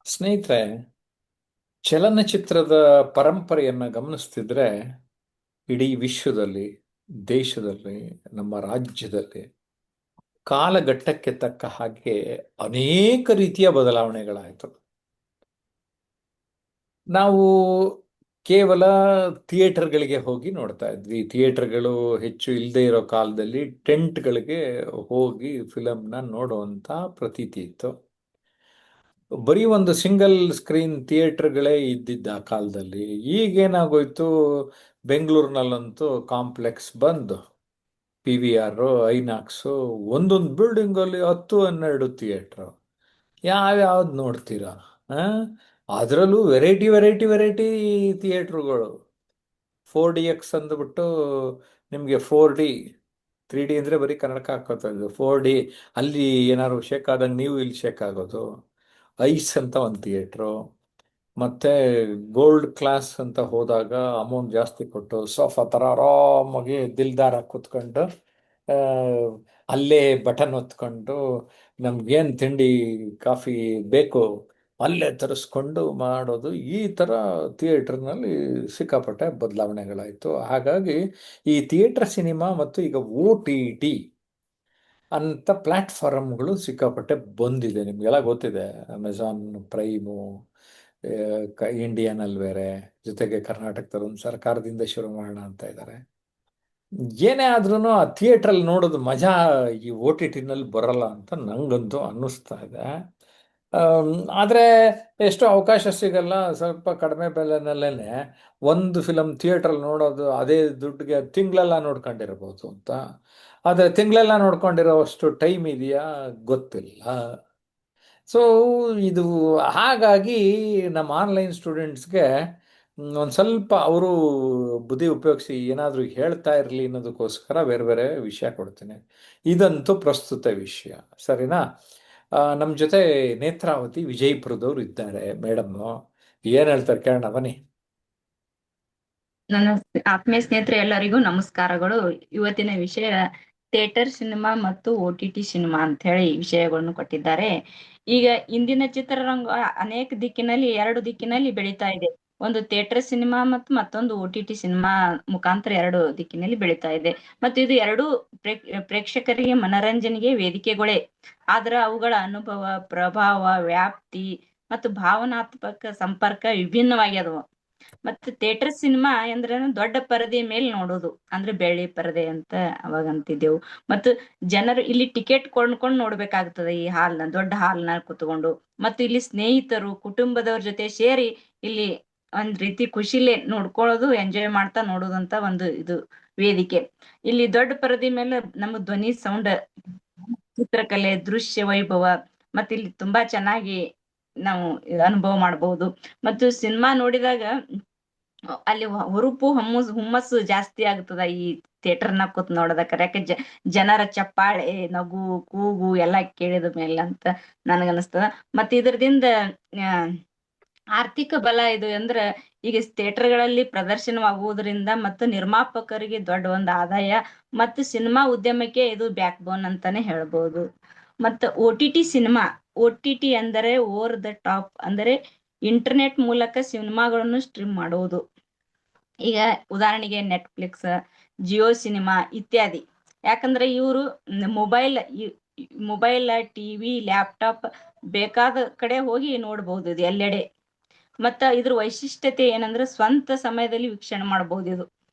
ಸ್ನೇಹಿತರೆ, ಚಲನಚಿತ್ರದ ಪರಂಪರೆಯನ್ನು ಗಮನಿಸ್ತಿದ್ರೆ ಇಡೀ ವಿಶ್ವದಲ್ಲಿ, ದೇಶದಲ್ಲಿ, ನಮ್ಮ ರಾಜ್ಯದಲ್ಲಿ ಕಾಲಘಟ್ಟಕ್ಕೆ ತಕ್ಕ ಹಾಗೆ ಅನೇಕ ರೀತಿಯ ಬದಲಾವಣೆಗಳಾಯಿತು. ನಾವು ಕೇವಲ ಥಿಯೇಟರ್ಗಳಿಗೆ ಹೋಗಿ ನೋಡ್ತಾ ಇದ್ವಿ. ಥಿಯೇಟರ್ಗಳು ಹೆಚ್ಚು ಇಲ್ಲದೆ ಇರೋ ಕಾಲದಲ್ಲಿ ಟೆಂಟ್ಗಳಿಗೆ ಹೋಗಿ ಫಿಲಮ್ನ ನೋಡುವಂಥ ಪ್ರತೀತಿ ಇತ್ತು. ಬರೀ ಒಂದು ಸಿಂಗಲ್ ಸ್ಕ್ರೀನ್ ಥಿಯೇಟರ್ಗಳೇ ಇದ್ದಿದ್ದ ಆ ಕಾಲದಲ್ಲಿ. ಈಗೇನಾಗೋಯ್ತು, ಬೆಂಗಳೂರಿನಲ್ಲಂತೂ ಕಾಂಪ್ಲೆಕ್ಸ್ ಬಂದು ಪಿ ವಿ ಆರ್, ಐನಾಕ್ಸು, ಒಂದೊಂದು ಬಿಲ್ಡಿಂಗಲ್ಲಿ 10-12 ಥಿಯೇಟ್ರು. ಯಾವ್ಯಾವ್ದು ನೋಡ್ತೀರಾ? ಅದರಲ್ಲೂ ವೆರೈಟಿ ವೆರೈಟಿ ವೆರೈಟಿ ಥಿಯೇಟ್ರುಗಳು. 4DX ಅಂದ್ಬಿಟ್ಟು ನಿಮಗೆ 4D, 3D ಅಂದರೆ ಬರೀ ಕನ್ನಡಕ್ಕೆ ಹಾಕೋತಾ ಇದ್ದು 4D. ಅಲ್ಲಿ ಏನಾದ್ರು ಶೇಕ್ ಆದಂಗೆ ನೀವು ಇಲ್ಲಿ ಶೇಕ್ ಆಗೋದು. ಐಸ್ ಅಂತ ಒಂದು ಥಿಯೇಟ್ರು. ಮತ್ತೆ ಗೋಲ್ಡ್ ಕ್ಲಾಸ್ ಅಂತ ಹೋದಾಗ ಅಮೌಂಟ್ ಜಾಸ್ತಿ ಕೊಟ್ಟು ಸೋಫಾ ಥರ ಆರಾಮಾಗಿ ದಿಲ್ದಾರ ಕೂತ್ಕೊಂಡು ಆ, ಅಲ್ಲೇ ಬಟನ್ ಒತ್ಕೊಂಡು ನಮ್ಗೇನು ತಿಂಡಿ ಕಾಫಿ ಬೇಕು ಅಲ್ಲೇ ತರಿಸ್ಕೊಂಡು ಮಾಡೋದು. ಈ ಥರ ಥಿಯೇಟ್ರ್ನಲ್ಲಿ ಸಿಕ್ಕಾಪಟ್ಟೆ ಬದಲಾವಣೆಗಳಾಯಿತು. ಹಾಗಾಗಿ ಈ ಥಿಯೇಟರ್ ಸಿನಿಮಾ ಮತ್ತು ಈಗ OTT ಅಂತ ಪ್ಲ್ಯಾಟ್ಫಾರ್ಮ್ಗಳು ಸಿಕ್ಕಾಪಟ್ಟೆ ಬಂದಿದೆ. ನಿಮಗೆಲ್ಲ ಗೊತ್ತಿದೆ, ಅಮೆಝಾನ್ ಪ್ರೈಮು, ಇಂಡಿಯನ್ ಅಲ್ಲಿ ಬೇರೆ, ಜೊತೆಗೆ ಕರ್ನಾಟಕದಲ್ಲಿ ಒಂದು ಸರ್ಕಾರದಿಂದ ಶುರು ಮಾಡೋಣ ಅಂತ ಇದ್ದಾರೆ. ಏನೇ ಆದ್ರೂ ಆ ಥಿಯೇಟ್ರಲ್ಲಿ ನೋಡೋದು ಮಜಾ ಈ OTT-ನಲ್ಲಿ ಬರಲ್ಲ ಅಂತ ನಂಗಂತೂ ಅನ್ನಿಸ್ತಾ ಇದೆ. ಆದರೆ ಎಷ್ಟೋ ಅವಕಾಶ ಸಿಗಲ್ಲ. ಸ್ವಲ್ಪ ಕಡಿಮೆ ಬೆಲೆನಲ್ಲೇ ಒಂದು ಫಿಲಮ್ ಥಿಯೇಟ್ರಲ್ಲಿ ನೋಡೋದು ಅದೇ ದುಡ್ಡಿಗೆ ತಿಂಗಳೆಲ್ಲ ನೋಡ್ಕೊಂಡಿರ್ಬೋದು ಅಂತ. ಆದರೆ ತಿಂಗಳೆಲ್ಲ ನೋಡ್ಕೊಂಡಿರೋವಷ್ಟು ಟೈಮ್ ಇದೆಯಾ ಗೊತ್ತಿಲ್ಲ. ಸೊ ಇದು ಹಾಗಾಗಿ ನಮ್ಮ ಆನ್ಲೈನ್ ಸ್ಟೂಡೆಂಟ್ಸ್ಗೆ ಒಂದು ಸ್ವಲ್ಪ ಅವರು ಬುದ್ಧಿ ಉಪಯೋಗಿಸಿ ಏನಾದರೂ ಹೇಳ್ತಾ ಇರಲಿ ಅನ್ನೋದಕ್ಕೋಸ್ಕರ ಬೇರೆ ಬೇರೆ ವಿಷಯ ಕೊಡ್ತೀನಿ. ಇದಂತೂ ಪ್ರಸ್ತುತ ವಿಷಯ, ಸರಿನಾ? ನಮ್ಮ ಜೊತೆ ನೇತ್ರಾವತಿ ವಿಜಯಪುರದವ್ರು ಇದ್ದಾರೆ. ಮೇಡಮ್ಮು ಏನು ಹೇಳ್ತಾರೆ ಕೇಳೋಣ ಬನ್ನಿ. ನನ್ನ ಆತ್ಮೀಯ ಸ್ನೇಹಿತರೆ ಎಲ್ಲರಿಗೂ ನಮಸ್ಕಾರಗಳು. ಇವತ್ತಿನ ವಿಷಯ ಥಿಯೇಟರ್ ಸಿನಿಮಾ ಮತ್ತು OTT ಸಿನಿಮಾ ಅಂತ ಹೇಳಿ ವಿಷಯಗಳನ್ನು ಕೊಟ್ಟಿದ್ದಾರೆ. ಈಗ ಇಂದಿನ ಚಿತ್ರರಂಗ ಅನೇಕ ದಿಕ್ಕಿನಲ್ಲಿ, ಎರಡು ದಿಕ್ಕಿನಲ್ಲಿ ಬೆಳೀತಾ ಇದೆ. ಒಂದು ಥಿಯೇಟರ್ ಸಿನಿಮಾ ಮತ್ತು ಮತ್ತೊಂದು OTT ಸಿನಿಮಾ ಮುಖಾಂತರ ಎರಡು ದಿಕ್ಕಿನಲ್ಲಿ ಬೆಳೀತಾ ಇದೆ. ಮತ್ತು ಇದು ಎರಡು ಪ್ರೇಕ್ಷಕರಿಗೆ ಮನರಂಜನೆಗೆ ವೇದಿಕೆಗಳೇ. ಆದ್ರೆ ಅವುಗಳ ಅನುಭವ, ಪ್ರಭಾವ, ವ್ಯಾಪ್ತಿ ಮತ್ತು ಭಾವನಾತ್ಮಕ ಸಂಪರ್ಕ ವಿಭಿನ್ನವಾಗ್ಯದವು. ಮತ್ತೆ ಥಿಯೇಟರ್ ಸಿನಿಮಾ ಅಂದ್ರೆ ದೊಡ್ಡ ಪರದೆ ಮೇಲೆ ನೋಡೋದು, ಅಂದ್ರೆ ಬೆಳ್ಳಿ ಪರದೆ ಅಂತ ಅವಾಗ ಅಂತಿದ್ದೆವು. ಮತ್ತು ಜನರು ಇಲ್ಲಿ ಟಿಕೆಟ್ ಕೊಂಡ್ಕೊಂಡು ನೋಡ್ಬೇಕಾಗ್ತದೆ, ಈ ದೊಡ್ಡ ಹಾಲ್ನ ಕುತ್ಕೊಂಡು. ಮತ್ತು ಇಲ್ಲಿ ಸ್ನೇಹಿತರು, ಕುಟುಂಬದವ್ರ ಜೊತೆ ಸೇರಿ ಇಲ್ಲಿ ಒಂದ್ ರೀತಿ ಖುಷಿಲೇ ನೋಡ್ಕೊಳ್ಳೋದು, ಎಂಜಾಯ್ ಮಾಡ್ತಾ ನೋಡೋದಂತ ಒಂದು ಇದು ವೇದಿಕೆ. ಇಲ್ಲಿ ದೊಡ್ಡ ಪರದೆ ಮೇಲೆ ನಮ್ಮ ಧ್ವನಿ ಸೌಂಡ್, ಚಿತ್ರಕಲೆ, ದೃಶ್ಯ ವೈಭವ ಮತ್ತೆ ಇಲ್ಲಿ ತುಂಬಾ ಚೆನ್ನಾಗಿ ನಾವು ಅನುಭವ ಮಾಡಬಹುದು. ಮತ್ತು ಸಿನಿಮಾ ನೋಡಿದಾಗ ಅಲ್ಲಿ ಹುರುಪು ಹುಮ್ಮಸ್ಸು ಜಾಸ್ತಿ ಆಗ್ತದ ಈ ಥಿಯೇಟರ್ನ ಕೂತ್ ನೋಡೋದಕ್ಕೆ. ಯಾಕೆ ಜನರ ಚಪ್ಪಾಳೆ, ನಗು, ಕೂಗು ಎಲ್ಲ ಕೇಳಿದ ಮೇಲೆ ಅಂತ ನನಗನ್ನಿಸ್ತದ. ಮತ್ತೆ ಇದರದಿಂದ ಆರ್ಥಿಕ ಬಲ ಇದು ಅಂದ್ರೆ ಈಗ ಥಿಯೇಟರ್ಗಳಲ್ಲಿ ಪ್ರದರ್ಶನವಾಗುವುದರಿಂದ ಮತ್ತು ನಿರ್ಮಾಪಕರಿಗೆ ದೊಡ್ಡ ಒಂದು ಆದಾಯ, ಮತ್ತು ಸಿನಿಮಾ ಉದ್ಯಮಕ್ಕೆ ಇದು ಬ್ಯಾಕ್ ಬೋನ್ ಅಂತಾನೆ ಹೇಳ್ಬೋದು. ಮತ್ತು OTT ಅಂದರೆ ಓವರ್ ದ ಟಾಪ್, ಅಂದರೆ ಇಂಟರ್ನೆಟ್ ಮೂಲಕ ಸಿನಿಮಾಗಳನ್ನು ಸ್ಟ್ರೀಮ್ ಮಾಡುವುದು. ಈಗ ಉದಾಹರಣೆಗೆ ನೆಟ್ಫ್ಲಿಕ್ಸ್, ಜಿಯೋ ಸಿನಿಮಾ ಇತ್ಯಾದಿ. ಯಾಕಂದ್ರೆ ಇವರು ಮೊಬೈಲ್, TV, ಲ್ಯಾಪ್ಟಾಪ್ ಬೇಕಾದ ಕಡೆ ಹೋಗಿ ನೋಡ್ಬಹುದು ಇದು ಎಲ್ಲೆಡೆ. ಮತ್ತ ಇದ್ರ ವೈಶಿಷ್ಟ್ಯತೆ ಏನಂದ್ರೆ ಸ್ವಂತ ಸಮಯದಲ್ಲಿ ವೀಕ್ಷಣೆ ಮಾಡಬಹುದು ಇದು.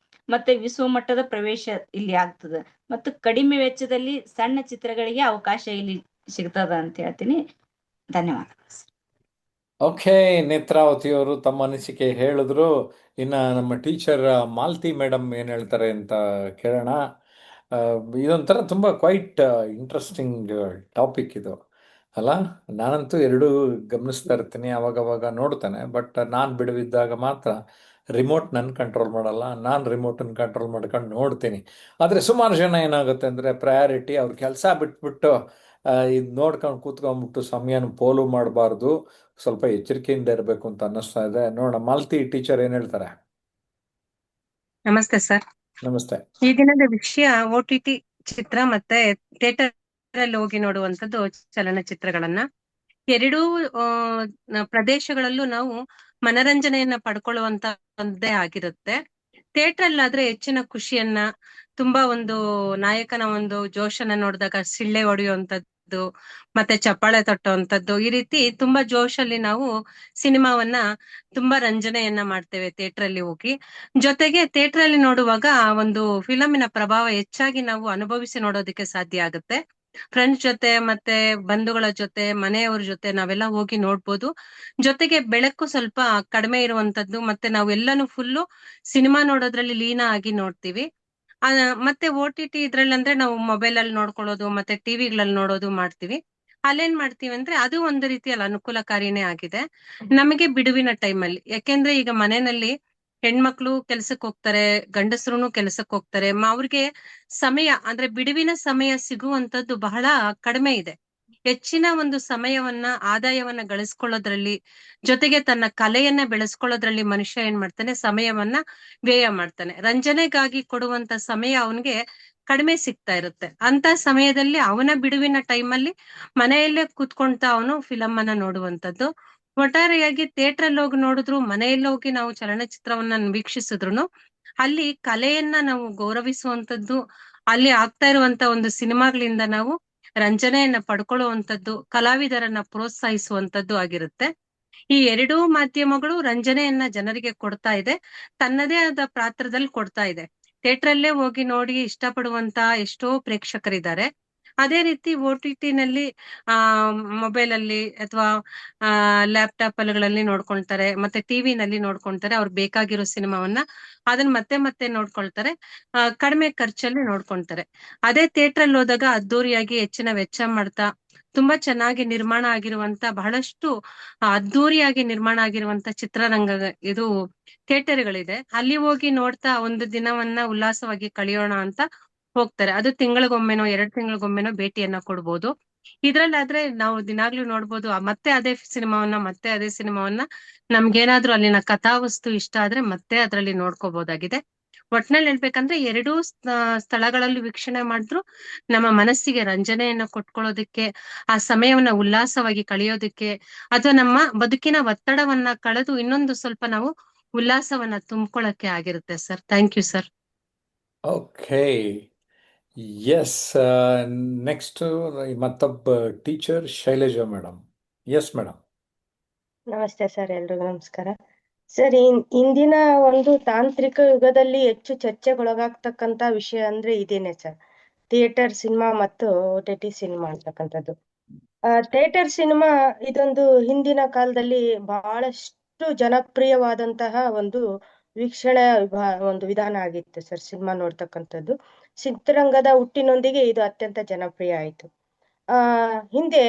ಮತ್ತೆ ವಿಶ್ವ ಮಟ್ಟದ ಪ್ರವೇಶ ಇಲ್ಲಿ ಆಗ್ತದೆ. ಮತ್ತು ಕಡಿಮೆ ವೆಚ್ಚದಲ್ಲಿ ಸಣ್ಣ ಚಿತ್ರಗಳಿಗೆ ಅವಕಾಶ ಇಲ್ಲಿ ಸಿಗ್ತದ ಅಂತ ಹೇಳ್ತೀನಿ. ಧನ್ಯವಾದ. ಓಕೆ, ನೇತ್ರಾವತಿಯವರು ತಮ್ಮ ಅನಿಸಿಕೆ ಹೇಳಿದ್ರು. ಇನ್ನು ನಮ್ಮ ಟೀಚರ್ ಮಾಲತಿ ಮೇಡಮ್ ಏನು ಹೇಳ್ತಾರೆ ಅಂತ ಕೇಳೋಣ. ಇದೊಂಥರ ತುಂಬ ಕ್ವೈಟ್ ಇಂಟ್ರೆಸ್ಟಿಂಗ್ ಟಾಪಿಕ್ ಇದು, ಅಲ್ಲ? ನಾನಂತೂ ಎರಡೂ ಗಮನಿಸ್ತಾ ಇರ್ತೀನಿ, ಅವಾಗವಾಗ ನೋಡ್ತಾನೆ. ಬಟ್ ನಾನು ಬಿಡುವಿದ್ದಾಗ ಮಾತ್ರ ರಿಮೋಟ್ ನನ್ನ ಕಂಟ್ರೋಲ್ ಮಾಡಲ್ಲ, ನಾನು ರಿಮೋಟನ್ನು ಕಂಟ್ರೋಲ್ ಮಾಡ್ಕೊಂಡು ನೋಡ್ತೀನಿ. ಆದರೆ ಸುಮಾರು ಜನ ಏನಾಗುತ್ತೆ ಅಂದರೆ ಪ್ರಯಾರಿಟಿ ಅವ್ರ ಕೆಲಸ ಬಿಟ್ಬಿಟ್ಟು ಇದು ನೋಡ್ಕೊಂಡು ಕೂತ್ಕೊಂಡ್ಬಿಟ್ಟು ಸಮಯನ ಪೋಲು ಮಾಡಬಾರ್ದು, ಸ್ವಲ್ಪ ಎಚ್ಚರಿಕೆಯಿಂದ ಇರಬೇಕು ಅಂತ ಅನ್ನಿಸ್ತಾ ಇದೆ. ನೋಡೋಣ ಮಾಲತಿ ಟೀಚರ್ ಏನು ಹೇಳ್ತಾರೆ. ನಮಸ್ತೆ ಸರ್. ನಮಸ್ತೆ. ಈ ದಿನದ ವಿಷಯ OTT ಚಿತ್ರ ಮತ್ತೆ ಥಿಯೇಟರ್ ಅಲ್ಲಿ ಹೋಗಿ ನೋಡುವಂತದ್ದು ಚಲನಚಿತ್ರಗಳನ್ನ. ಎರಡೂ ಪ್ರದೇಶಗಳಲ್ಲೂ ನಾವು ಮನರಂಜನೆಯನ್ನ ಪಡ್ಕೊಳ್ಳುವಂತ ಒಂದೇ ಆಗಿರುತ್ತೆ. ಥಿಯೇಟರ್ ಅಲ್ಲಾದ್ರೆ ಹೆಚ್ಚಿನ ಖುಷಿಯನ್ನ, ತುಂಬಾ ಒಂದು ನಾಯಕನ ಒಂದು ಜೋಶನ್ನ ನೋಡಿದಾಗ ಸಿಳ್ಳೆ ಹೊಡೆಯುವಂತದ್ದು, ಮತ್ತೆ ಚಪ್ಪಾಳೆ ತಟ್ಟುವಂತದ್ದು, ಈ ರೀತಿ ತುಂಬಾ ಜೋಶಲ್ಲಿ ನಾವು ಸಿನಿಮಾವನ್ನ ತುಂಬಾ ರಂಜನೆಯನ್ನ ಮಾಡ್ತೇವೆ ಥಿಯೇಟರ್ ಅಲ್ಲಿ ಹೋಗಿ. ಜೊತೆಗೆ ಥಿಯೇಟರ್ ಅಲ್ಲಿ ನೋಡುವಾಗ ಆ ಒಂದು ಫಿಲಮಿನ ಪ್ರಭಾವ ಹೆಚ್ಚಾಗಿ ನಾವು ಅನುಭವಿಸಿ ನೋಡೋದಕ್ಕೆ ಸಾಧ್ಯ ಆಗುತ್ತೆ. ಫ್ರೆಂಡ್ಸ್ ಜೊತೆ ಮತ್ತೆ ಬಂಧುಗಳ ಜೊತೆ ಮನೆಯವ್ರ ಜೊತೆ ನಾವೆಲ್ಲ ಹೋಗಿ ನೋಡ್ಬೋದು. ಜೊತೆಗೆ ಬೆಳಕು ಸ್ವಲ್ಪ ಕಡಿಮೆ ಇರುವಂತದ್ದು, ಮತ್ತೆ ನಾವು ಎಲ್ಲಾನು ಫುಲ್ಲು ಸಿನಿಮಾ ನೋಡೋದ್ರಲ್ಲಿ ಲೀನ ಆಗಿ ನೋಡ್ತೀವಿ. ಆ ಮತ್ತೆ OTT ಇದ್ರಲ್ಲಿ ಅಂದ್ರೆ ನಾವು ಮೊಬೈಲ್ ಅಲ್ಲಿ ನೋಡ್ಕೊಳ್ಳೋದು ಮತ್ತೆ ಟಿವಿಗಳಲ್ಲಿ ನೋಡೋದು ಮಾಡ್ತೀವಿ. ಅಲ್ಲೇನ್ ಮಾಡ್ತೀವಿ ಅಂದ್ರೆ ಅದು ಒಂದು ರೀತಿಯಲ್ಲಿ ಅನುಕೂಲಕಾರಿನೇ ಆಗಿದೆ ನಮಗೆ ಬಿಡುವಿನ ಟೈಮಲ್ಲಿ. ಯಾಕೆಂದ್ರೆ ಈಗ ಮನೆಯಲ್ಲಿ ಹೆಣ್ಮಕ್ಳು ಕೆಲ್ಸಕ್ಕೆ ಹೋಗ್ತಾರೆ, ಗಂಡಸರುನು ಕೆಲ್ಸಕ್ಕೆ ಹೋಗ್ತಾರೆ. ಅವ್ರಿಗೆ ಸಮಯ ಅಂದ್ರೆ ಬಿಡುವಿನ ಸಮಯ ಸಿಗುವಂತದ್ದು ಬಹಳ ಕಡಿಮೆ ಇದೆ. ಹೆಚ್ಚಿನ ಒಂದು ಸಮಯವನ್ನ, ಆದಾಯವನ್ನ ಗಳಿಸ್ಕೊಳ್ಳೋದ್ರಲ್ಲಿ, ಜೊತೆಗೆ ತನ್ನ ಕಲೆಯನ್ನ ಬೆಳೆಸ್ಕೊಳ್ಳೋದ್ರಲ್ಲಿ ಮನುಷ್ಯ ಏನ್ ಮಾಡ್ತಾನೆ, ಸಮಯವನ್ನ ವ್ಯಯ ಮಾಡ್ತಾನೆ. ರಂಜನೆಗಾಗಿ ಕೊಡುವಂತ ಸಮಯ ಅವನಿಗೆ ಕಡಿಮೆ ಸಿಗ್ತಾ ಇರುತ್ತೆ. ಅಂತ ಸಮಯದಲ್ಲಿ ಅವನ ಬಿಡುವಿನ ಟೈಮಲ್ಲಿ ಮನೆಯಲ್ಲೇ ಕೂತ್ಕೊಂತ ಅವನು ಫಿಲಂ ಅನ್ನ ನೋಡುವಂತದ್ದು. ಒಟ್ಟಾರೆಯಾಗಿ ಥಿಯೇಟರ್ ಅಲ್ಲಿ ಹೋಗಿ ನೋಡಿದ್ರು, ಮನೆಯಲ್ಲಿ ಹೋಗಿ ನಾವು ಚಲನಚಿತ್ರವನ್ನ ವೀಕ್ಷಿಸಿದ್ರು ಅಲ್ಲಿ ಕಲೆಯನ್ನ ನಾವು ಗೌರವಿಸುವಂತದ್ದು, ಅಲ್ಲಿ ಆಗ್ತಾ ಇರುವಂತ ಒಂದು ಸಿನಿಮಾಗಳಿಂದ ನಾವು ರಂಜನೆಯನ್ನ ಪಡ್ಕೊಳ್ಳುವಂತದ್ದು, ಕಲಾವಿದರನ್ನ ಪ್ರೋತ್ಸಾಹಿಸುವಂತದ್ದು ಆಗಿರುತ್ತೆ. ಈ ಎರಡೂ ಮಾಧ್ಯಮಗಳು ರಂಜನೆಯನ್ನ ಜನರಿಗೆ ಕೊಡ್ತಾ ಇದೆ, ತನ್ನದೇ ಆದ ಪಾತ್ರದಲ್ಲಿ ಕೊಡ್ತಾ ಇದೆ. ಥಿಯೇಟರ್ ಅಲ್ಲೇ ಹೋಗಿ ನೋಡಿ ಇಷ್ಟಪಡುವಂತ ಎಷ್ಟೋ ಪ್ರೇಕ್ಷಕರಿದ್ದಾರೆ. ಅದೇ ರೀತಿ OTT ನಲ್ಲಿ ಮೊಬೈಲ್ ಅಲ್ಲಿ ಅಥವಾ ಲ್ಯಾಪ್ಟಾಪ್ ಗಳಲ್ಲಿ ನೋಡ್ಕೊಳ್ತಾರೆ, ಮತ್ತೆ ಟಿವಿ ನಲ್ಲಿ ನೋಡ್ಕೊಳ್ತಾರೆ. ಅವ್ರಿಗೆ ಬೇಕಾಗಿರೋ ಸಿನಿಮಾವನ್ನ ಅದನ್ನ ಮತ್ತೆ ಮತ್ತೆ ನೋಡ್ಕೊಳ್ತಾರೆ, ಕಡಿಮೆ ಖರ್ಚಲ್ಲಿ ನೋಡ್ಕೊಳ್ತಾರೆ. ಅದೇ ಥಿಯೇಟರ್ ಅಲ್ಲಿ ಹೋದಾಗ ಅದ್ದೂರಿಯಾಗಿ ಹೆಚ್ಚಿನ ವೆಚ್ಚ ಮಾಡ್ತಾ ತುಂಬಾ ಚೆನ್ನಾಗಿ ನಿರ್ಮಾಣ ಆಗಿರುವಂತ, ಬಹಳಷ್ಟು ಅದ್ದೂರಿಯಾಗಿ ನಿರ್ಮಾಣ ಆಗಿರುವಂತ ಚಿತ್ರರಂಗ ಇದು ಥಿಯೇಟರ್ಗಳಿದೆ. ಅಲ್ಲಿ ಹೋಗಿ ನೋಡ್ತಾ ಒಂದು ದಿನವನ್ನ ಉಲ್ಲಾಸವಾಗಿ ಕಳೆಯೋಣ ಅಂತ ಹೋಗ್ತಾರೆ. ಅದು ತಿಂಗಳಿಗೊಮ್ಮೆನೋ 2 ತಿಂಗಳಿಗೊಮ್ಮೆನೋ ಭೇಟಿಯನ್ನ ಕೊಡ್ಬೋದು. ಇದ್ರಲ್ಲಾದ್ರೆ ನಾವು ದಿನಾಗ್ಲೂ ನೋಡ್ಬೋದು, ಮತ್ತೆ ಅದೇ ಸಿನಿಮಾವನ್ನ ನಮ್ಗೇನಾದ್ರೂ ಅಲ್ಲಿನ ಕಥಾವಸ್ತು ಇಷ್ಟ ಆದ್ರೆ ಮತ್ತೆ ಅದ್ರಲ್ಲಿ ನೋಡ್ಕೋಬಹುದಾಗಿದೆ. ಒಟ್ನಲ್ಲಿ ಹೇಳ್ಬೇಕಂದ್ರೆ ಎರಡೂ ಸ್ಥಳಗಳಲ್ಲಿ ವೀಕ್ಷಣೆ ಮಾಡಿದ್ರು ನಮ್ಮ ಮನಸ್ಸಿಗೆ ರಂಜನೆಯನ್ನ ಕೊಟ್ಕೊಳ್ಳೋದಕ್ಕೆ, ಆ ಸಮಯವನ್ನ ಉಲ್ಲಾಸವಾಗಿ ಕಳೆಯೋದಕ್ಕೆ, ಅಥವಾ ನಮ್ಮ ಬದುಕಿನ ಒತ್ತಡವನ್ನ ಕಳೆದು ಇನ್ನೊಂದು ಸ್ವಲ್ಪ ನಾವು ಉಲ್ಲಾಸವನ್ನ ತುಂಬಿಕೊಳ್ಳಕ್ಕೆ ಆಗಿರುತ್ತೆ sir. Thank you sir. Okay, yes. Next ಮತ್ತೊಬ್ಬ teacher Shailaja madam. Yes madam. ನಮಸ್ತೆ ಸರ್, ಎಲ್ರಿಗೂ ನಮಸ್ಕಾರ. ಸರ್, ಇಂದಿನ ಒಂದು ತಾಂತ್ರಿಕ ಯುಗದಲ್ಲಿ ಹೆಚ್ಚು ಚರ್ಚೆಗೊಳಗಾಗ್ತಕ್ಕಂತ ವಿಷಯ ಅಂದ್ರೆ ಇದೇನೆ ಸರ್, ಥಿಯೇಟರ್ ಸಿನಿಮಾ ಮತ್ತು OTT ಸಿನಿಮಾ ಅಂತಕ್ಕಂಥದ್ದು. ಥಿಯೇಟರ್ ಸಿನಿಮಾ ಇದೊಂದು ಹಿಂದಿನ ಕಾಲದಲ್ಲಿ ಬಹಳಷ್ಟು ಜನಪ್ರಿಯವಾದಂತಹ ಒಂದು ವೀಕ್ಷಣೆ ಒಂದು ವಿಧಾನ ಆಗಿತ್ತು ಸರ್, ಸಿನಿಮಾ ನೋಡ್ತಕ್ಕಂಥದ್ದು. ಚಿತ್ರರಂಗದ ಹುಟ್ಟಿನೊಂದಿಗೆ ಇದು ಅತ್ಯಂತ ಜನಪ್ರಿಯ ಆಯಿತು. ಹಿಂದೆ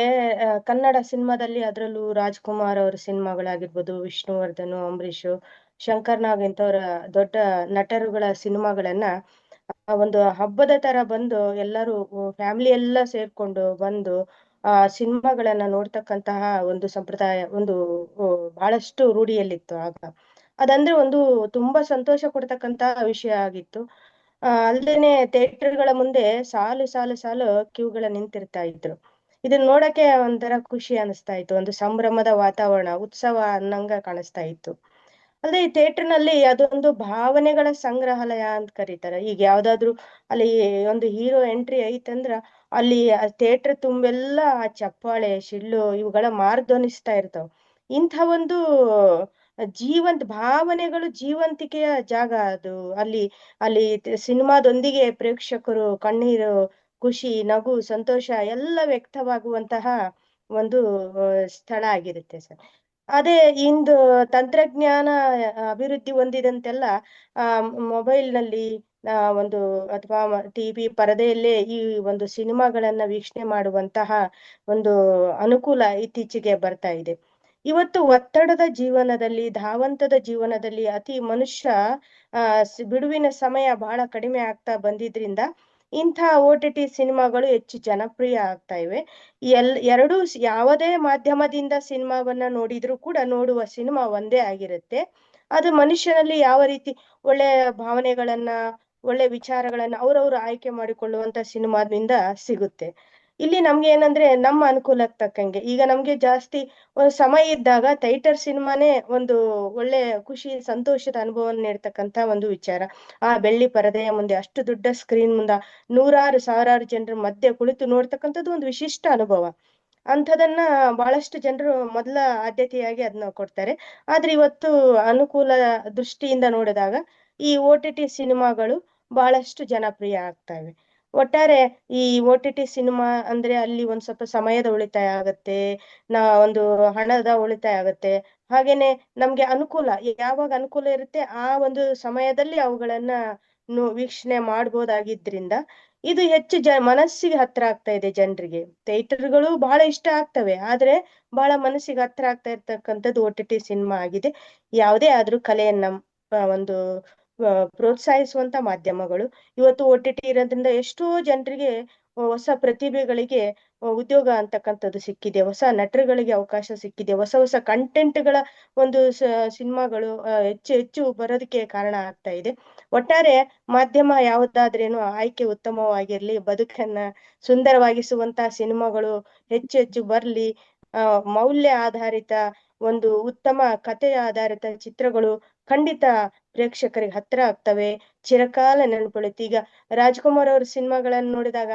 ಕನ್ನಡ ಸಿನಿಮಾದಲ್ಲಿ ಅದರಲ್ಲೂ ರಾಜ್‌ಕುಮಾರ್ ಅವ್ರ ಸಿನಿಮಾಗಳಾಗಿರ್ಬೋದು, ವಿಷ್ಣುವರ್ಧನ್, ಅಂಬರೀಷ್, ಶಂಕರ್ ನಾಗ್ ಇಂಥವ್ರ ದೊಡ್ಡ ನಟರುಗಳ ಸಿನಿಮಾಗಳನ್ನ ಒಂದು ಹಬ್ಬದ ತರ ಬಂದು ಎಲ್ಲರೂ ಫ್ಯಾಮಿಲಿ ಎಲ್ಲ ಸೇರ್ಕೊಂಡು ಬಂದು ಸಿನಿಮಾಗಳನ್ನ ನೋಡ್ತಕ್ಕಂತಹ ಒಂದು ಸಂಪ್ರದಾಯ ಒಂದು ಬಹಳಷ್ಟು ರೂಢಿಯಲ್ಲಿತ್ತು ಆಗ. ಅದಂದ್ರೆ ಒಂದು ತುಂಬಾ ಸಂತೋಷ ಕೊಡ್ತಕ್ಕಂತಹ ವಿಷಯ ಆಗಿತ್ತು. ಅಲ್ದೇನೆ ಥಿಯೇಟರ್‌ಗಳ ಮುಂದೆ ಸಾಲು ಸಾಲು ಸಾಲು ಕ್ಯೂಗಳ ನಿಂತಿರ್ತಾ ಇದ್ರು. ಇದನ್ನ ನೋಡಕ್ಕೆ ಒಂಥರ ಖುಷಿ ಅನಿಸ್ತಾ ಇತ್ತು. ಒಂದು ಸಂಭ್ರಮದ ವಾತಾವರಣ, ಉತ್ಸವ ಅನ್ನಂಗ ಕಾಣಿಸ್ತಾ ಇತ್ತು. ಅಲ್ಲದೆ ಈ ಥಿಯೇಟರ್‌ನಲ್ಲಿ ಅದೊಂದು ಭಾವನೆಗಳ ಸಂಗ್ರಹಾಲಯ ಅಂತ ಕರೀತಾರೆ. ಈಗ ಯಾವ್ದಾದ್ರು ಅಲ್ಲಿ ಒಂದು ಹೀರೋ ಎಂಟ್ರಿ ಐತಂದ್ರ ಅಲ್ಲಿ ಥಿಯೇಟರ್ ತುಂಬೆಲ್ಲ ಆ ಚಪ್ಪಾಳೆ, ಶಿಳ್ಳು ಇವುಗಳ ಮಾರ್ಧ್ವನಿಸ್ತಾ ಇರ್ತಾವ. ಇಂಥ ಒಂದು ಜೀವಂತ ಭಾವನೆಗಳು, ಜೀವಂತಿಕೆಯ ಜಾಗ ಅದು. ಅಲ್ಲಿ ಅಲ್ಲಿ ಸಿನಿಮಾದೊಂದಿಗೆ ಪ್ರೇಕ್ಷಕರು ಕಣ್ಣೀರು, ಖುಷಿ, ನಗು, ಸಂತೋಷ ಎಲ್ಲ ವ್ಯಕ್ತವಾಗುವಂತಹ ಒಂದು ಸ್ಥಳ ಆಗಿರುತ್ತೆ ಸರ್. ಅದೇ ಇಂದು ತಂತ್ರಜ್ಞಾನ ಅಭಿವೃದ್ಧಿ ಹೊಂದಿದಂತೆಲ್ಲ ಮೊಬೈಲ್‌ನಲ್ಲಿ ಒಂದು ಅಥವಾ ಟಿವಿ ಪರದೆಯಲ್ಲೇ ಈ ಒಂದು ಸಿನಿಮಾಗಳನ್ನ ವೀಕ್ಷಣೆ ಮಾಡುವಂತಹ ಒಂದು ಅನುಕೂಲ ಇತ್ತೀಚೆಗೆ ಬರ್ತಾ ಇದೆ. ಇವತ್ತು ಒತ್ತಡದ ಜೀವನದಲ್ಲಿ, ಧಾವಂತದ ಜೀವನದಲ್ಲಿ ಮನುಷ್ಯ ಬಿಡುವಿನ ಸಮಯ ಬಹಳ ಕಡಿಮೆ ಆಗ್ತಾ ಬಂದಿದ್ರಿಂದ ಇಂಥ OTT ಸಿನಿಮಾಗಳು ಹೆಚ್ಚು ಜನಪ್ರಿಯ ಆಗ್ತಾ ಇವೆ. ಎರಡೂ ಯಾವುದೇ ಮಾಧ್ಯಮದಿಂದ ಸಿನಿಮಾವನ್ನ ನೋಡಿದ್ರು ಕೂಡ ನೋಡುವ ಸಿನಿಮಾ ಒಂದೇ ಆಗಿರುತ್ತೆ. ಅದು ಮನುಷ್ಯನಲ್ಲಿ ಯಾವ ರೀತಿ ಒಳ್ಳೆ ಭಾವನೆಗಳನ್ನ, ಒಳ್ಳೆ ವಿಚಾರಗಳನ್ನ ಅವ್ರವ್ರು ಆಯ್ಕೆ ಮಾಡಿಕೊಳ್ಳುವಂತ ಸಿನಿಮಾದಿಂದ ಸಿಗುತ್ತೆ. ಇಲ್ಲಿ ನಮ್ಗೆ ಏನಂದ್ರೆ ನಮ್ಮ ಅನುಕೂಲಕ್ಕೆ ತಕ್ಕಂಗೆ ಈಗ ನಮ್ಗೆ ಜಾಸ್ತಿ ಒಂದು ಸಮಯ ಇದ್ದಾಗ ಥಿಯೇಟರ್ ಸಿನಿಮಾನೇ ಒಂದು ಒಳ್ಳೆ ಖುಷಿ ಸಂತೋಷದ ಅನುಭವವನ್ನು ನೀಡ್ತಕ್ಕಂತ ಒಂದು ವಿಚಾರ. ಆ ಬೆಳ್ಳಿ ಪರದೆಯ ಮುಂದೆ ಅಷ್ಟು ದೊಡ್ಡ ಸ್ಕ್ರೀನ್ ಮುಂದೆ ನೂರಾರು ಸಾವಿರಾರು ಜನರ ಮಧ್ಯೆ ಕುಳಿತು ನೋಡ್ತಕ್ಕಂಥದ್ದು ಒಂದು ವಿಶಿಷ್ಟ ಅನುಭವ. ಅಂಥದನ್ನ ಬಹಳಷ್ಟು ಜನರು ಮೊದಲ ಆದ್ಯತೆಯಾಗಿ ಅದನ್ನ ಕೊಡ್ತಾರೆ. ಆದ್ರೆ ಇವತ್ತು ಅನುಕೂಲ ದೃಷ್ಟಿಯಿಂದ ನೋಡಿದಾಗ ಈ OTT ಸಿನಿಮಾಗಳು ಬಹಳಷ್ಟು ಜನಪ್ರಿಯ ಆಗ್ತವೆ. ಒಟ್ಟಾರೆ ಈ OTT ಸಿನಿಮಾ ಅಂದ್ರೆ ಅಲ್ಲಿ ಒಂದ್ ಸ್ವಲ್ಪ ಸಮಯದ ಉಳಿತಾಯ ಆಗತ್ತೆ, ಒಂದು ಹಣದ ಉಳಿತಾಯ ಆಗತ್ತೆ. ಹಾಗೇನೆ ನಮ್ಗೆ ಅನುಕೂಲ ಯಾವಾಗ ಅನುಕೂಲ ಇರುತ್ತೆ ಆ ಒಂದು ಸಮಯದಲ್ಲಿ ಅವುಗಳನ್ನ ವೀಕ್ಷಣೆ ಮಾಡ್ಬೋದಾಗಿದ್ರಿಂದ ಇದು ಹೆಚ್ಚು ಮನಸ್ಸಿಗೆ ಹತ್ರ ಆಗ್ತಾ ಇದೆ ಜನರಿಗೆ. ಥಿಯೇಟರ್ಗಳು ಬಹಳ ಇಷ್ಟ ಆಗ್ತವೆ, ಆದ್ರೆ ಬಹಳ ಮನಸ್ಸಿಗೆ ಹತ್ರ ಆಗ್ತಾ ಇರ್ತಕ್ಕಂಥದ್ದು OTT ಸಿನಿಮಾ ಆಗಿದೆ. ಯಾವುದೇ ಆದ್ರೂ ಕಲೆಯನ್ನ ಒಂದು ಪ್ರೋತ್ಸಾಹಿಸುವಂತ ಮಾಧ್ಯಮಗಳು. ಇವತ್ತು OTT ಇರೋದ್ರಿಂದ ಎಷ್ಟೋ ಜನರಿಗೆ ಹೊಸ ಪ್ರತಿಭೆಗಳಿಗೆ ಉದ್ಯೋಗ ಅಂತಕ್ಕಂಥದ್ದು ಸಿಕ್ಕಿದೆ, ಹೊಸ ನಟರುಗಳಿಗೆ ಅವಕಾಶ ಸಿಕ್ಕಿದೆ, ಹೊಸ ಹೊಸ ಕಂಟೆಂಟ್ಗಳ ಒಂದು ಸಿನಿಮಾಗಳು ಹೆಚ್ಚು ಹೆಚ್ಚು ಬರೋದಕ್ಕೆ ಕಾರಣ ಆಗ್ತಾ ಇದೆ. ಒಟ್ಟಾರೆ ಮಾಧ್ಯಮ ಯಾವುದಾದ್ರೇನು ಆಯ್ಕೆ ಉತ್ತಮವಾಗಿರ್ಲಿ, ಬದುಕನ್ನ ಸುಂದರವಾಗಿಸುವಂತ ಸಿನಿಮಾಗಳು ಹೆಚ್ಚು ಹೆಚ್ಚು ಬರ್ಲಿ, ಮೌಲ್ಯ ಆಧಾರಿತ ಒಂದು ಉತ್ತಮ ಕಥೆಯ ಆಧಾರಿತ ಚಿತ್ರಗಳು ಖಂಡಿತ ಪ್ರೇಕ್ಷಕರಿಗೆ ಹತ್ರ ಆಗ್ತವೆ, ಚಿರಕಾಲ ನೆನಪುಳುತ್ತೆ. ಈಗ ರಾಜ್ಕುಮಾರ್ ಅವ್ರ ಸಿನಿಮಾಗಳನ್ನ ನೋಡಿದಾಗ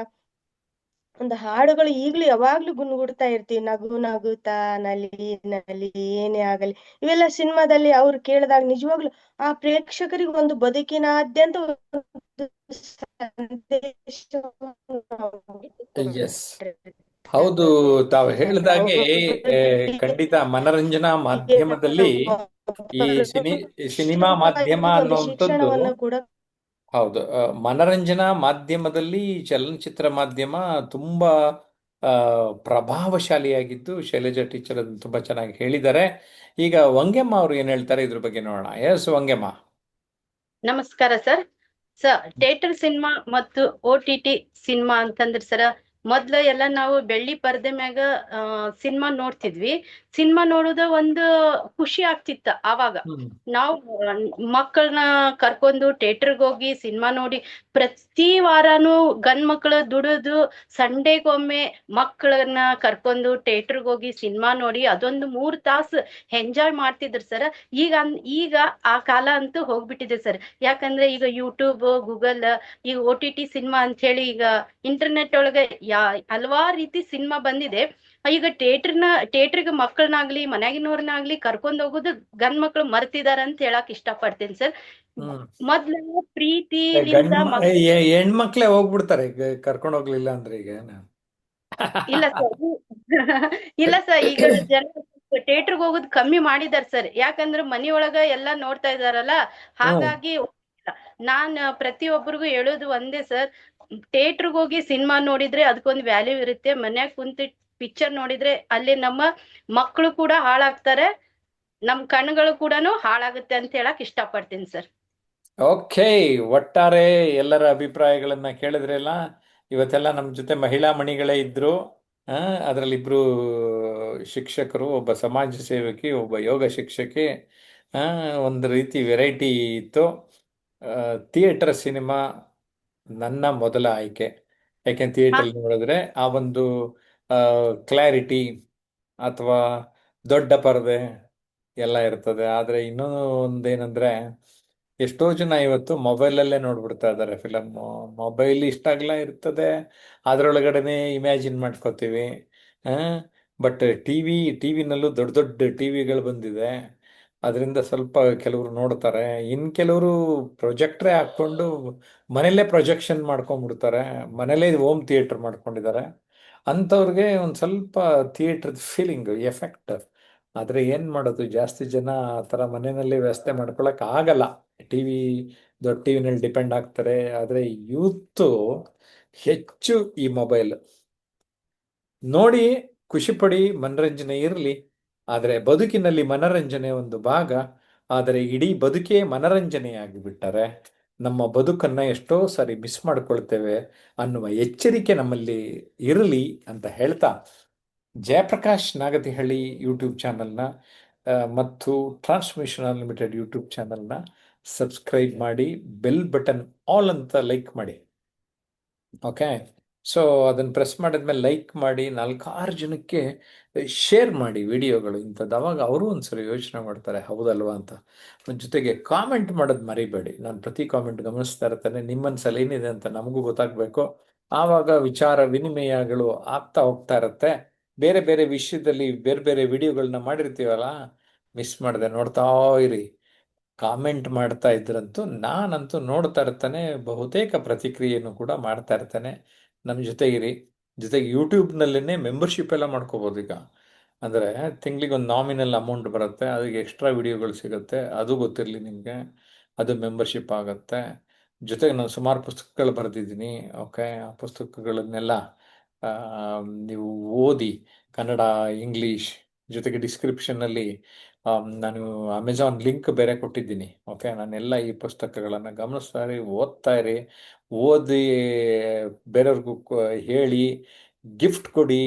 ಒಂದು ಹಾಡುಗಳು ಈಗ್ಲೂ ಯಾವಾಗ್ಲೂ ಗುನ್ಗುಡ್ತಾ ಇರ್ತೀವಿ, ನಗು ನಗುತ್ತಾ ನಲಿ ನಲಿ ಏನೇ ಆಗಲಿ. ಇವೆಲ್ಲ ಸಿನಿಮಾದಲ್ಲಿ ಅವ್ರು ಕೇಳಿದಾಗ ನಿಜವಾಗ್ಲು ಆ ಪ್ರೇಕ್ಷಕರಿಗೆ ಒಂದು ಬದುಕಿನಾದ್ಯಂತ ಒಂದು ಸಂದೇಶವನ್ನು ಎಸ್, ಹೌದು. ತಾವು ಹೇಳಿದಾಗೆ ಖಂಡಿತ ಮನರಂಜನಾ ಮಾಧ್ಯಮದಲ್ಲಿ ಈ ಸಿನಿಮಾ ಮಾಧ್ಯಮ ಒಂದು ಅನ್ನುವಂಥದ್ದು, ಶಿಕ್ಷಣವನ್ನು ಕೂಡ ಹೌದು, ಮನರಂಜನಾ ಮಾಧ್ಯಮದಲ್ಲಿ ಚಲನಚಿತ್ರ ಮಾಧ್ಯಮ ತುಂಬಾ ಪ್ರಭಾವಶಾಲಿಯಾಗಿದ್ದು, ಶೈಲಜಾ ಟೀಚರ್ ಅದನ್ನು ತುಂಬಾ ಚೆನ್ನಾಗಿ ಹೇಳಿದ್ದಾರೆ. ಈಗ ವಂಗೆಮ್ಮ ಅವರು ಏನ್ ಹೇಳ್ತಾರೆ ಇದ್ರ ಬಗ್ಗೆ ನೋಡೋಣ. ಎಸ್ ವಂಗೆಮ್ಮ. ನಮಸ್ಕಾರ ಸರ್. ಥಿಯೇಟರ್ ಸಿನಿಮಾ ಮತ್ತು OTT ಸಿನಿಮಾ ಅಂತಂದ್ರೆ ಸರ, ಮೊದ್ಲ ಎಲ್ಲ ನಾವು ಬೆಳ್ಳಿ ಪರದೆ ಮ್ಯಾಗ ಸಿನಿಮಾ ನೋಡ್ತಿದ್ವಿ. ಸಿನಿಮಾ ನೋಡುದ ಒಂದು ಖುಷಿ ಆಗ್ತಿತ್ತ ಆವಾಗ. ನಾವು ಮಕ್ಕಳನ್ನ ಕರ್ಕೊಂಡು ಥಿಯೇಟರ್ಗೆ ಹೋಗಿ ಸಿನಿಮಾ ನೋಡಿ, ಪ್ರತಿ ವಾರಾನು ಗಂಡ್ ಮಕ್ಳು ದುಡಿದು ಸಂಡೇಗೊಮ್ಮೆ ಮಕ್ಕಳನ್ನ ಕರ್ಕೊಂಡು ಥಿಯೇಟರ್ಗೆ ಹೋಗಿ ಸಿನಿಮಾ ನೋಡಿ ಅದೊಂದು 3 ತಾಸು ಎಂಜಾಯ್ ಮಾಡ್ತಿದ್ರು ಸರ್. ಈಗ ಆ ಕಾಲ ಅಂತೂ ಹೋಗ್ಬಿಟ್ಟಿದೆ ಸರ್. ಯಾಕಂದ್ರೆ ಈಗ ಯೂಟ್ಯೂಬ್, ಗೂಗಲ್, ಈಗ OTT ಸಿನಿಮಾ ಅಂತ ಹೇಳಿ ಈಗ ಇಂಟರ್ನೆಟ್ ಒಳಗೆ ಹಲವಾರು ರೀತಿ ಸಿನಿಮಾ ಬಂದಿದೆ. ಈಗ ಥಿಯೇಟರ್ಗೆ ಮಕ್ಕಳನ್ನಾಗ್ಲಿ ಮನ್ಯಾಗಿನವ್ರನ್ನಾಗ್ಲಿ ಕರ್ಕೊಂಡ್ ಹೋಗುದು ಗಂಡ್ ಮಕ್ಳು ಮರ್ತಿದಾರ ಅಂತ ಹೇಳಕ್ ಇಷ್ಟಪಡ್ತೀನಿ ಸರ್. ಮೊದ್ಲು ಪ್ರೀತಿಲಿಂದ ಹೆಣ್ಮಕ್ಳೇ ಹೋಗ್ಬಿಡ್ತಾರೆ ಕರ್ಕೊಂಡು ಹೋಗ್ಲಿಲ್ಲ ಅಂದ್ರೆ ಈಗ. ಇಲ್ಲ ಸರ್, ಇಲ್ಲ ಸರ್, ಈಗ ಜನ ಥಿಯೇಟರ್ಗೆ ಹೋಗೋದು ಕಮ್ಮಿ ಮಾಡಿದಾರ ಸರ್. ಯಾಕಂದ್ರೆ ಮನಿಯೊಳಗ ಎಲ್ಲಾ ನೋಡ್ತಾ ಇದಾರಲ್ಲ, ಹಾಗಾಗಿ ನಾನ್ ಪ್ರತಿಯೊಬ್ಬರಿಗೂ ಹೇಳೋದು ಒಂದೇ ಸರ್, ಥಿಯೇಟರ್ಗೆ ಹೋಗಿ ಸಿನಿಮಾ ನೋಡಿದ್ರೆ ಅದಕ್ಕೊಂದು ವ್ಯಾಲ್ಯೂ ಇರುತ್ತೆ. ಮನ್ಯಾಗ ಕುಂತು ಪಿಕ್ಚರ್ ನೋಡಿದ್ರೆ ಅಲ್ಲಿ ನಮ್ಮ ಮಕ್ಕಳು ಕೂಡ ಹಾಳಾಗ್ತಾರೆ, ನಮ್ ಕಣ್ಣುಗಳು ಕೂಡ ಹಾಳಾಗುತ್ತೆ ಅಂತ ಹೇಳಕ್ ಇಷ್ಟಪಡ್ತೀನಿ ಸರ್. ಓಕೆ, ಒಟ್ಟಾರೆ ಎಲ್ಲರ ಅಭಿಪ್ರಾಯಗಳನ್ನ ಕೇಳಿದ್ರಲ್ಲ. ಇವತ್ತೆಲ್ಲ ನಮ್ಮ ಜೊತೆ ಮಹಿಳಾ ಮಣಿಗಳೇ ಇದ್ರು. ಅದರಲ್ಲಿ ಇಬ್ರು ಶಿಕ್ಷಕರು, ಒಬ್ಬ ಸಮಾಜ ಸೇವಕಿ, ಒಬ್ಬ ಯೋಗ ಶಿಕ್ಷಕಿ. ಒಂದು ರೀತಿ ವೆರೈಟಿ ಇತ್ತು. ಥಿಯೇಟರ್ ಸಿನಿಮಾ ನನ್ನ ಮೊದಲ ಆಯ್ಕೆ. ಯಾಕೆಂದ್ರೆ ಥಿಯೇಟರ್ ನೋಡಿದ್ರೆ ಆ ಒಂದು ಕ್ಲಾರಿಟಿ ಅಥವಾ ದೊಡ್ಡ ಪರದೆ ಎಲ್ಲ ಇರ್ತದೆ. ಆದ್ರೆ ಇನ್ನೊಂದು ಒಂದೇನಂದ್ರೆ, ಎಷ್ಟೋ ಜನ ಇವತ್ತು ಮೊಬೈಲಲ್ಲೇ ನೋಡ್ಬಿಡ್ತಾ ಇದ್ದಾರೆ ಫಿಲಮ್. ಮೊಬೈಲ್ ಇಷ್ಟಾಗ್ಲ ಇರ್ತದೆ, ಅದರೊಳಗಡೆನೆ ಇಮ್ಯಾಜಿನ್ ಮಾಡ್ಕೋತೀವಿ. ಬಟ್ ಟಿವಿನಲ್ಲೂ ದೊಡ್ಡ ದೊಡ್ಡ ಟಿವಿಗಳು ಬಂದಿದೆ, ಅದರಿಂದ ಸ್ವಲ್ಪ ಕೆಲವರು ನೋಡ್ತಾರೆ. ಇನ್ನು ಕೆಲವರು ಪ್ರೊಜೆಕ್ಟ್ರೇ ಹಾಕ್ಕೊಂಡು ಮನೇಲೇ ಪ್ರೊಜೆಕ್ಷನ್ ಮಾಡ್ಕೊಂಡ್ಬಿಡ್ತಾರೆ, ಮನೇಲೇ ಹೋಮ್ ಥಿಯೇಟರ್ ಮಾಡ್ಕೊಂಡಿದ್ದಾರೆ. ಅಂಥವ್ರಿಗೆ ಒಂದು ಸ್ವಲ್ಪ ಥಿಯೇಟರ್ ಫೀಲಿಂಗ್ ಎಫೆಕ್ಟ್. ಆದರೆ ಏನು ಮಾಡೋದು, ಜಾಸ್ತಿ ಜನ ಆ ಥರ ಮನೆಯಲ್ಲಿ ವ್ಯವಸ್ಥೆ ಮಾಡ್ಕೊಳಕ್ ಆಗಲ್ಲ, ದೊಡ್ಡ ಟಿವಿನಲ್ಲಿ ಡಿಪೆಂಡ್ ಆಗ್ತಾರೆ. ಆದರೆ ಯೂತ್ತು ಹೆಚ್ಚು ಈ ಮೊಬೈಲ್ ನೋಡಿ ಖುಷಿ ಪಡಿ, ಮನರಂಜನೆ ಇರಲಿ. ಆದರೆ ಬದುಕಿನಲ್ಲಿ ಮನರಂಜನೆ ಒಂದು ಭಾಗ, ಆದರೆ ಇಡೀ ಬದುಕೇ ಮನರಂಜನೆಯಾಗಿಬಿಟ್ಟರೆ ನಮ್ಮ ಬದುಕನ್ನ ಎಷ್ಟೋ ಸಾರಿ ಮಿಸ್ ಮಾಡ್ಕೊಳ್ತೇವೆ ಅನ್ನುವ ಎಚ್ಚರಿಕೆ ನಮ್ಮಲ್ಲಿ ಇರಲಿ ಅಂತ ಹೇಳ್ತಾ, ಜಯಪ್ರಕಾಶ್ ನಾಗತಿಹಳ್ಳಿ ಯೂಟ್ಯೂಬ್ ಚಾನಲ್ನ ಮತ್ತು ಟ್ರಾನ್ಸ್ಮಿಷನ್ ಅನ್ಲಿಮಿಟೆಡ್ ಯೂಟ್ಯೂಬ್ ಚಾನಲ್ನ ಸಬ್ಸ್ಕ್ರೈಬ್ ಮಾಡಿ, ಬೆಲ್ ಬಟನ್ ಆಲ್ ಅಂತ ಲೈಕ್ ಮಾಡಿ. ಓಕೆ, ಸೊ ಅದನ್ನು ಪ್ರೆಸ್ ಮಾಡಿದ್ಮೇಲೆ ಲೈಕ್ ಮಾಡಿ 4-6 ಜನಕ್ಕೆ ಶೇರ್ ಮಾಡಿ ವಿಡಿಯೋಗಳು ಇಂಥದ್ದು. ಅವಾಗ ಅವರು ಒಂದ್ಸರಿ ಯೋಚನೆ ಮಾಡ್ತಾರೆ ಹೌದಲ್ವಾ ಅಂತ. ಜೊತೆಗೆ ಕಾಮೆಂಟ್ ಮಾಡೋದು ಮರಿಬೇಡಿ. ನಾನು ಪ್ರತಿ ಕಾಮೆಂಟ್ ಗಮನಿಸ್ತಾ ಇರ್ತೇನೆ. ನಿಮ್ಮ ಮನಸ್ಸಲ್ಲಿ ಏನಿದೆ ಅಂತ ನಮಗೂ ಗೊತ್ತಾಗಬೇಕು. ಆವಾಗ ವಿಚಾರ ವಿನಿಮಯಗಳು ಆಗ್ತಾ ಹೋಗ್ತಾ ಇರುತ್ತೆ. ಬೇರೆ ಬೇರೆ ವಿಷಯದಲ್ಲಿ ಬೇರೆ ಬೇರೆ ವಿಡಿಯೋಗಳನ್ನ ಮಾಡಿರ್ತೀವಲ್ಲ, ಮಿಸ್ ಮಾಡದೆ ನೋಡ್ತಾ ಇರಿ. ಕಾಮೆಂಟ್ ಮಾಡ್ತಾ ಇದ್ರಂತೂ ನಾನಂತೂ ನೋಡ್ತಾ ಇರ್ತೇನೆ. ಬಹುತೇಕ ಪ್ರತಿಕ್ರಿಯೆಯನ್ನು ಕೂಡ ಮಾಡ್ತಾ ಇರ್ತೇನೆ. ನಮ್ಮ ಜೊತೆಗಿರಿ. ಜೊತೆಗೆ ಯೂಟ್ಯೂಬ್ನಲ್ಲೇ ಮೆಂಬರ್ಶಿಪ್ ಎಲ್ಲ ಮಾಡ್ಕೋಬೋದು ಈಗ. ಅಂದರೆ ತಿಂಗಳಿಗೆ ಒಂದು ನಾಮಿನಲ್ ಅಮೌಂಟ್ ಬರುತ್ತೆ, ಅದಕ್ಕೆ ಎಕ್ಸ್ಟ್ರಾ ವಿಡಿಯೋಗಳು ಸಿಗುತ್ತೆ. ಅದು ಗೊತ್ತಿರಲಿ ನಿಮಗೆ, ಅದು ಮೆಂಬರ್ಶಿಪ್ ಆಗುತ್ತೆ. ಜೊತೆಗೆ ನಾನು ಸುಮಾರು ಪುಸ್ತಕಗಳು ಬರೆದಿದ್ದೀನಿ. ಓಕೆ, ಆ ಪುಸ್ತಕಗಳನ್ನೆಲ್ಲ ನೀವು ಓದಿ, ಕನ್ನಡ, ಇಂಗ್ಲೀಷ್. ಜೊತೆಗೆ ಡಿಸ್ಕ್ರಿಪ್ಷನ್ನಲ್ಲಿ ನಾನು ಅಮೆಝಾನ್ ಲಿಂಕ್ ಬೇರೆ ಕೊಟ್ಟಿದ್ದೀನಿ. ಓಕೆ, ನಾನೆಲ್ಲ ಈ ಪುಸ್ತಕಗಳನ್ನು ಗಮನಿಸ್ತಾ ಇರಿ, ಓದ್ತಾ ಇರಿ. ಓದಿ ಬೇರೆಯವ್ರಿಗೂ ಹೇಳಿ, ಗಿಫ್ಟ್ ಕೊಡಿ.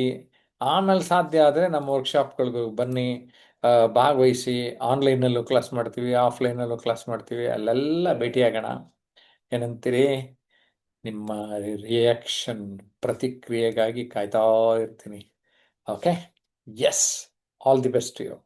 ಆಮೇಲೆ ಸಾಧ್ಯ ಆದರೆ ನಮ್ಮ ವರ್ಕ್ಶಾಪ್ಗಳಿಗೂ ಬನ್ನಿ, ಭಾಗವಹಿಸಿ. ಆನ್ಲೈನಲ್ಲೂ ಕ್ಲಾಸ್ ಮಾಡ್ತೀವಿ, ಆಫ್ಲೈನಲ್ಲೂ ಕ್ಲಾಸ್ ಮಾಡ್ತೀವಿ. ಅಲ್ಲೆಲ್ಲ ಭೇಟಿಯಾಗೋಣ. ಏನಂತೀರಿ? ನಿಮ್ಮ ರಿಯಾಕ್ಷನ್, ಪ್ರತಿಕ್ರಿಯೆಗಾಗಿ ಕಾಯ್ತಾ ಇರ್ತೀನಿ. Okay, yes, all the best you.